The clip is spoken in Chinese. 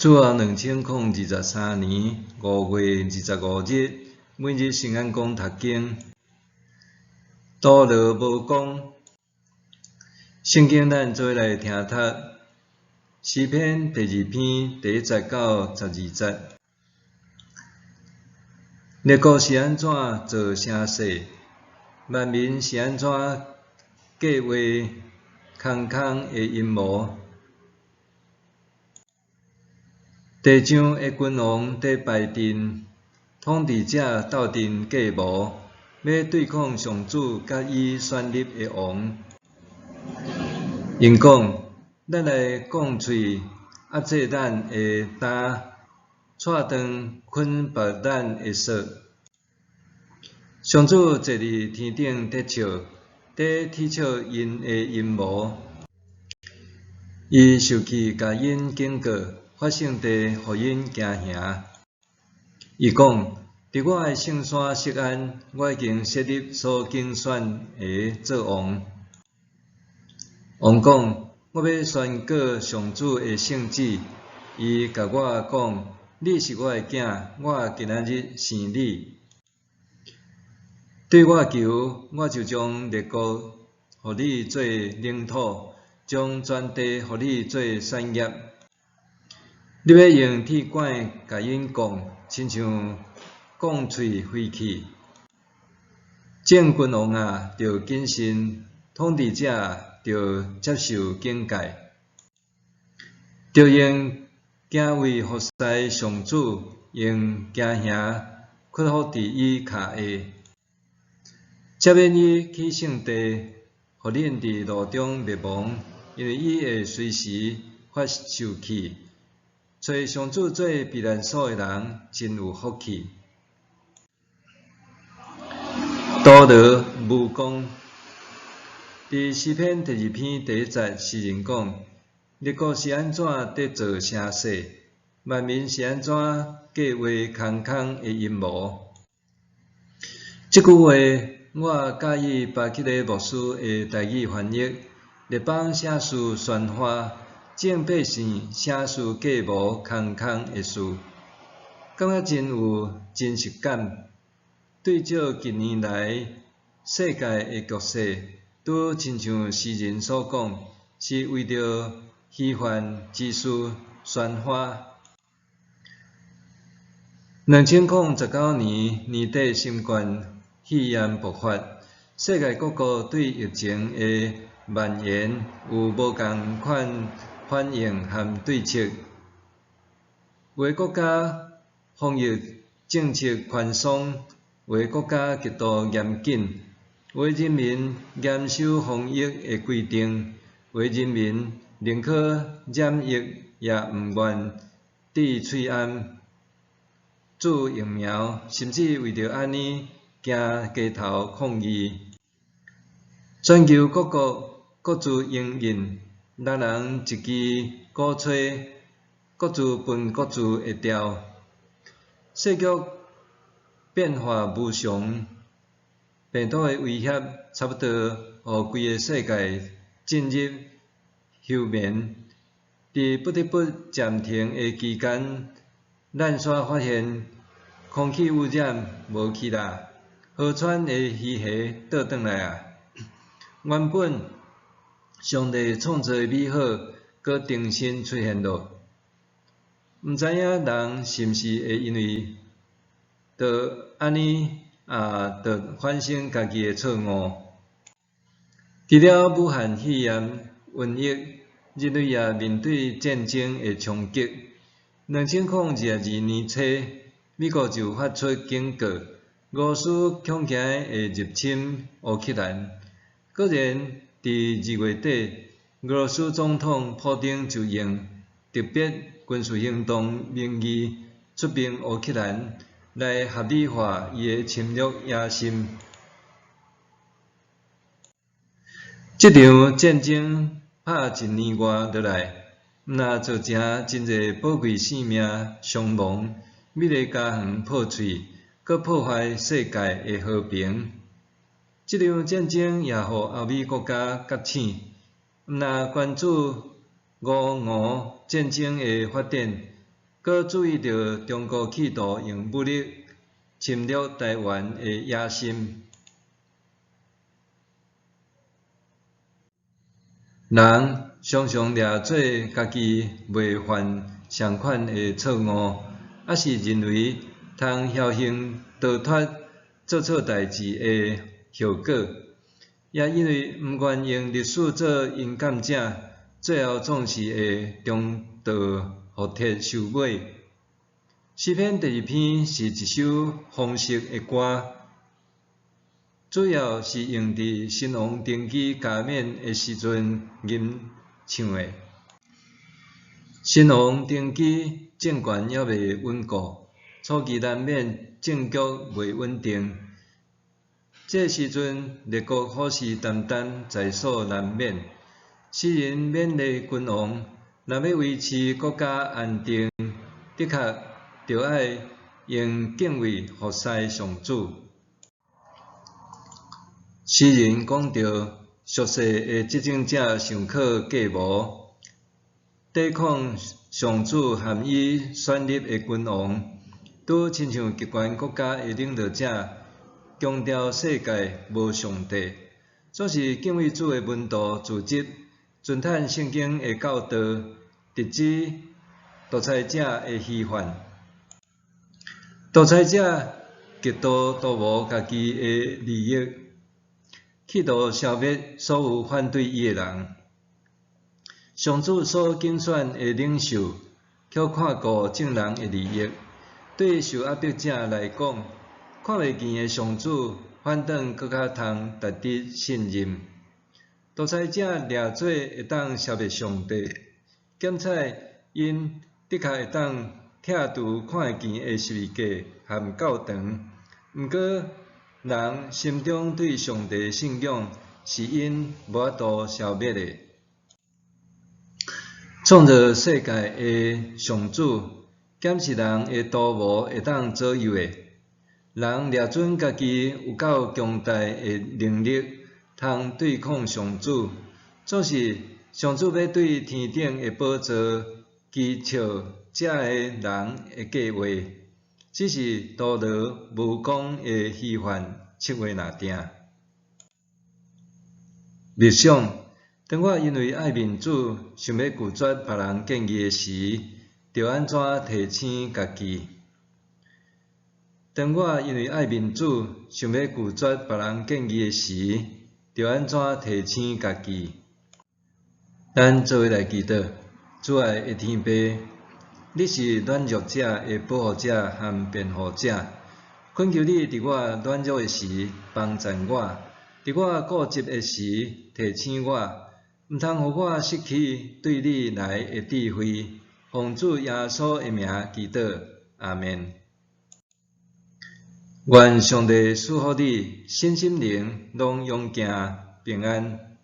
主后2023年5月25日，每日圣安宫读经。道路无讲，圣经咱做来听读。诗篇第2篇第1节到12节。列国是安怎做声势？万民是安怎计划空空的阴谋？地上的君王在排阵，统治者斗阵计谋，要对抗上主甲伊选立的王。因讲，咱来讲喙压制咱的胆，掣断捆绑咱的锁。上主坐伫天顶得笑，在铁笑因的阴谋。伊受气，甲因警告。发生地，互因惊吓。伊讲：伫我的圣山锡安，我已经设立所竞选的做王。王讲：我要宣告上主的圣旨。伊甲我讲：你是我的囝，我今仔日生你。对我求，我就将列国互你做领土，将全地互你做产业。你要用铁管甲因讲，亲像讲喙飞去。众君王啊，着谨慎；统治者着接受警戒，着用敬畏服侍上主，用惊吓屈服伫伊骹下，接免伊去圣地，互恁伫路中灭亡，因为伊会随时发受气。找上主做避难所的人，真有福气。道路无讲，伫诗篇第2篇第1节，诗人讲：列国是安怎在做声势？万民是安怎计划空空的阴谋？这句话我介意巴吉个牧师的台语翻译，列邦写书宣发。众百姓写书计谋空空的事，感觉真有真实感。对照近年来世界的局势，拄亲像诗人所讲，是为着虚幻之事宣发。2019年年底新冠肺炎爆发，世界各国对疫情的蔓延有无共款反应和对策。有的国家防疫政策宽松，有的国家极度严谨，有的人民严守防疫的规定，有的人民宁可染疫也毋愿滴喙安注疫苗，甚至为着安尼行街头抗议。全球各国各自营运。人人一支鼓吹，各自分各自的调。世局变化无常，病毒的威胁差不多互规个世界进入休眠。伫不得不暂停的期间，咱煞发现空气污染无去啦，河川的鱼虾倒转来啊！原本上帝创造的美好，搁重新出现咯。毋知影人是毋是会因为着安尼着反省家己的错误？除了武汉肺炎瘟疫，人类也面对战争的冲击。2022年初，美国就发出警告，俄罗斯恐惊会入侵乌克兰。果然，伫2月底，俄罗斯总统普丁就用特别军事行动名义出兵乌克兰，来合理化伊的侵略野心。这场战争拍1年外落来，若造成真侪宝贵性命伤亡，美丽家园破碎，搁破坏世界的和平。这场战争也互欧美国家觉醒，若关注俄战争的发展，搁注意到中国企图用武力侵略台湾的野心。人常常掠做家己袂犯相款的错误，还是认为通侥幸逃脱做错代志的后果，也因为毋愿用历史做勇敢者，最后总是会中道覆铁受尾。诗篇第2篇是一首丰实的歌，主要是用伫新王登基加冕的时阵吟唱的。新王登基，政权还未稳固，初期难免政局未稳定。这时阵，列国虎视眈眈，在所难免。诗人勉励君王，若要维持国家安定，的确着爱用敬畏服侍上主。诗人讲到，俗世的执政者上可计无，抵抗上主含伊选立的君王，拄亲像极权国家的领导者，强调世界无上帝，总是敬畏主的温度自执，尊崇圣经的教导，直指独裁者的虚幻。独裁者极度图谋家己的利益，企图消灭所有反对伊的人。上主所竞选的领袖，却看顾众人的利益。对受压迫者来讲，看袂见的上主，反倒搁较通值得信任。独裁者掠做会当消灭上帝，检采因的确会当拆除看会见的十字架和教堂。毋过，人心中对上帝的信仰是因无法度消灭的。创造世界的上主，检视人的图谋会当左右的。人掠准家己有够强大的能力，通对抗上主，总是上主要对天顶的宝座讥笑这个人的计划，只是徒劳无功的虚幻，七月若定。默想，当我因为爱民主，想要拒绝别人建议的时，着安怎提醒家己？当我因为爱民主，想要拒绝别人建议的时，着安怎提醒家己？咱做伙来祈祷，主爱的天父，你是软弱者的保护者和辩护者，恳求你伫我软弱的时帮助我，伫我固执的时提醒我，毋通互我失去对你来的智慧。奉主耶稣的名祈祷，阿们。愿上帝赐福你身心灵拢勇健平安。